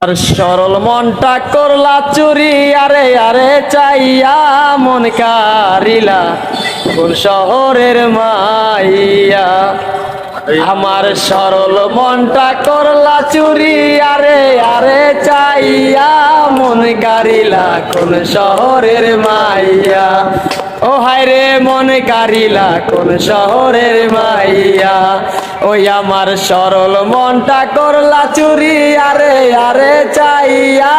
আর সরল মনটা করলা চুরি, আরে আরে চাইয়া মন কারিলা কোন শহরের মাইয়া। আমার সরল মনটা করলা চুরি, আরে আরে চাইয়া মন কারিলা কোন শহরের মাইয়া। ও হায় রে মন কারিলা কোন শহরের মাইয়া। ওই আমার সরল মনটা করলা চুরি, আরে আরে চাইয়া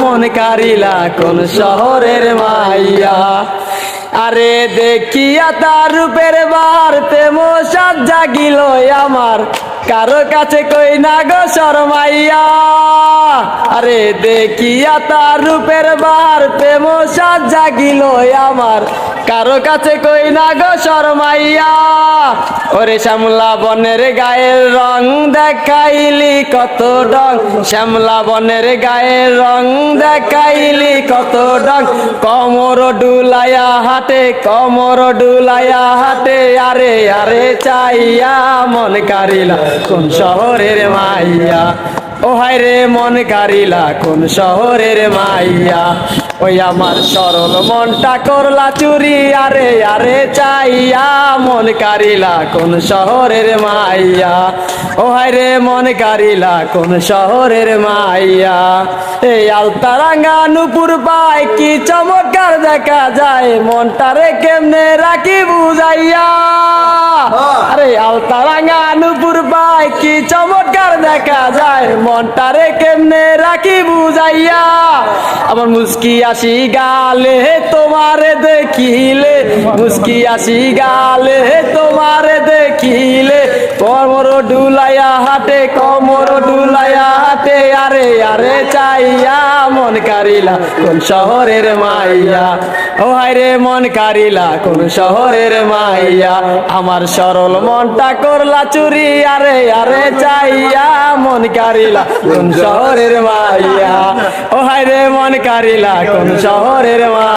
মন কারিলা কোন শহরের মাইয়া। আরে দেখিয়া তার রূপের বার প্রেম সাজ জাগিল আমার, কারো কাছে কই না গো শরমাইয়া। আরে দেখিয়া তার রূপের বার প্রেম সাজ জাগিল আমার, কারো কাছে কই না গো শরমাইয়া। ওরে শ্যামলা বনের গায়ের রং দেখাইলি কত ডং, শ্যামলা বনের গায়ের রং দেখাইলি কত ডং। কমর ডুলাইয়া হাটে, কমর ডুলাইয়া হাটে, আরে আরে চাইয়া মন কারিলা কোন শহরের মাইয়া। ও হায় রে মন কারিলা কোন শহরের মাইয়া। ওই আমার সরল মনটা করলা চুরি, আরে আরে চাইয়া মন কারিলা কোন শহরের মাইয়া। ও হায় রে মন কারিলা কোন শহরের মাইয়া। এই আলতারাঙ্গা নুপুর পায় কি চমৎকার দেখা যায়, মনটারে কেমনে রাখি বুঝাইয়া। আরে আলতারাঙ্গা নুপুর পায় কি চমৎকার দেখা যায়, মনটারে কেমনে রাখি বুঝাইয়া। আমার মুস্কি আসি গালে তোমারে দেখিলে, মুস্কি আসি গালে তোমারে দেখিলে, কমর ডুলাইয়া হাটে, কমর ডুলাইয়া হাটে, আরে আরে চাইয়া মন কারিলা কোন শহরের মাইয়া। ও হায় রে মন কারিলা কোন শহরের মাইয়া। আমার সরল মনটা করলা চুরি, আরে আরে চাইয়া মন কারিলা কোন শহরের মাইয়া। ও হায় রে মন কারিলা কোন শহরের মাইয়া।